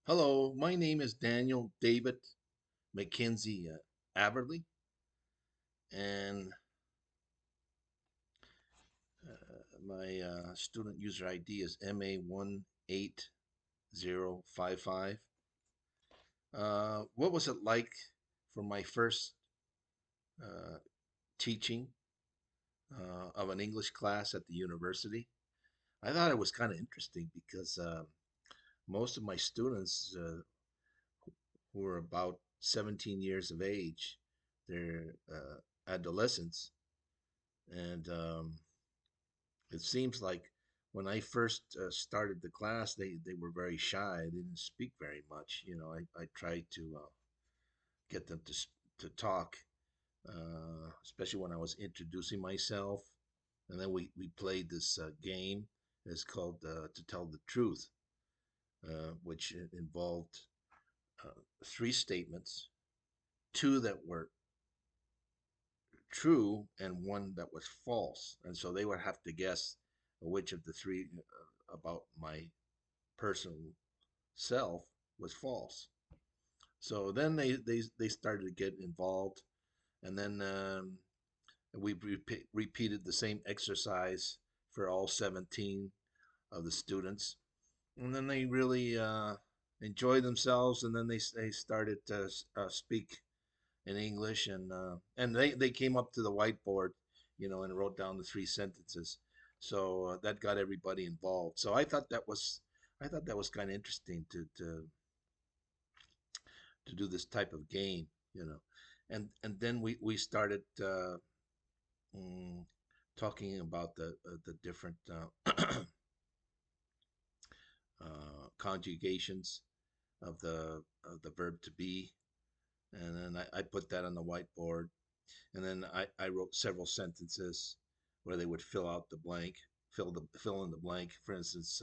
Hello, my name is Daniel David McKenzie Aberley, and my student user ID is MA18055. What was it like for my first uh, teaching of an English class at the university? I thought it was kind of interesting because most of my students who were about 17 years of age, they're adolescents, and it seems like when I first started the class, they were very shy. They didn't speak very much. I tried to get them to talk, especially when I was introducing myself. And then we played this game. It's called To Tell the Truth, which involved three statements, two that were true and one that was false. And so they would have to guess which of the three about my personal self was false. So then they started to get involved, and then we repeated the same exercise for all 17 of the students, and then they really enjoyed themselves, and then they started to speak in English, and they came up to the whiteboard, and wrote down the three sentences. So that got everybody involved. So I thought that was kind of interesting to do this type of game. And then we started mm, talking about the different conjugations of the verb to be, and then I put that on the whiteboard, and then I wrote several sentences where they would fill in the blank. For instance,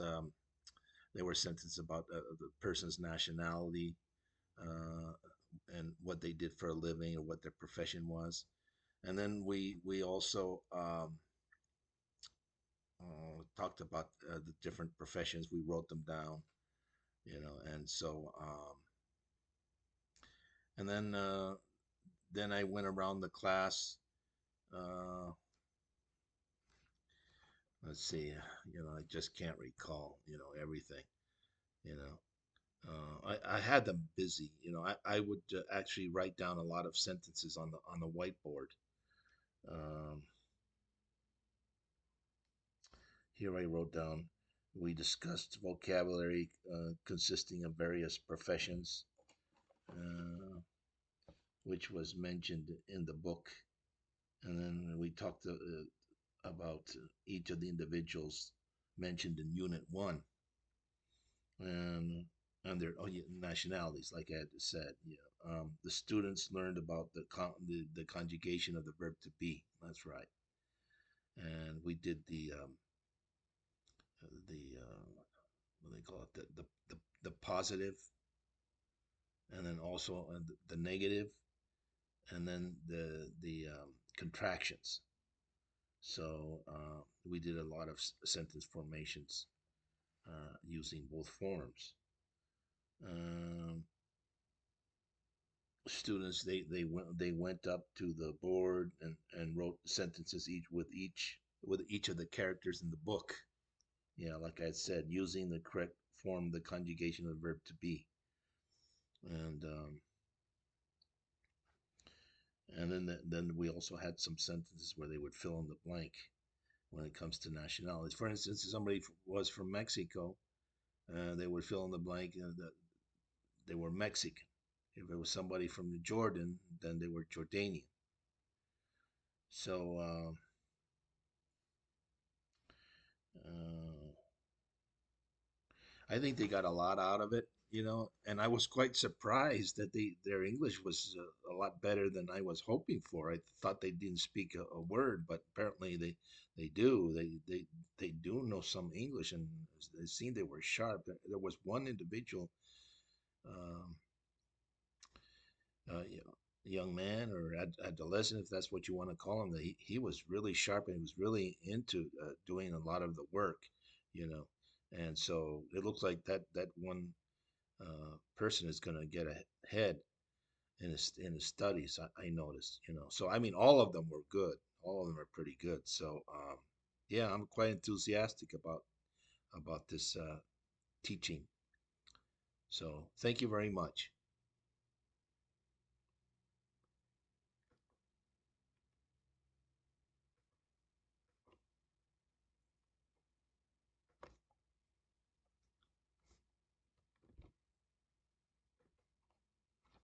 there were sentences about the person's nationality, uh, and what they did for a living or what their profession was. And then we also talked about the different professions. We wrote them down, and so and then I went around the class. Uh, let's see, I just can't recall, everything, you know. I had them busy, I would actually write down a lot of sentences on the whiteboard. Um, Here I wrote down, we discussed vocabulary consisting of various professions, uh, which was mentioned in the book. And then we talked about each of the individuals mentioned in Unit 1, and their nationalities, like I had said. Yeah. The students learned about the conjugation of the verb to be. That's right. And we did the what do they call it, the positive, and then also the negative, and then the contractions. So we did a lot of sentence formations using both forms. Um, Students, they went up to the board and wrote sentences each of the characters in the book. Yeah, like I said, using the correct form, the conjugation of the verb to be. And um, and then the, then we also had some sentences where they would fill in the blank when it comes to nationalities. For instance, if somebody was from Mexico, they would fill in the blank that they were Mexican. If it was somebody from Jordan, then they were Jordanian. So uh, I think they got a lot out of it, and I was quite surprised that their English was a lot better than I was hoping for. I thought they didn't speak a word, but apparently they do. They do know some English, and it seemed they were sharp. There was one individual, um, young man or adolescent, if that's what you want to call him, that he was really sharp, and he was really into doing a lot of the work, you know. And so it looks like that one person is going to get ahead in his studies. I noticed, you know. So I mean, all of them were good. All of them are pretty good. So yeah, I'm quite enthusiastic about this teaching. So thank you very much.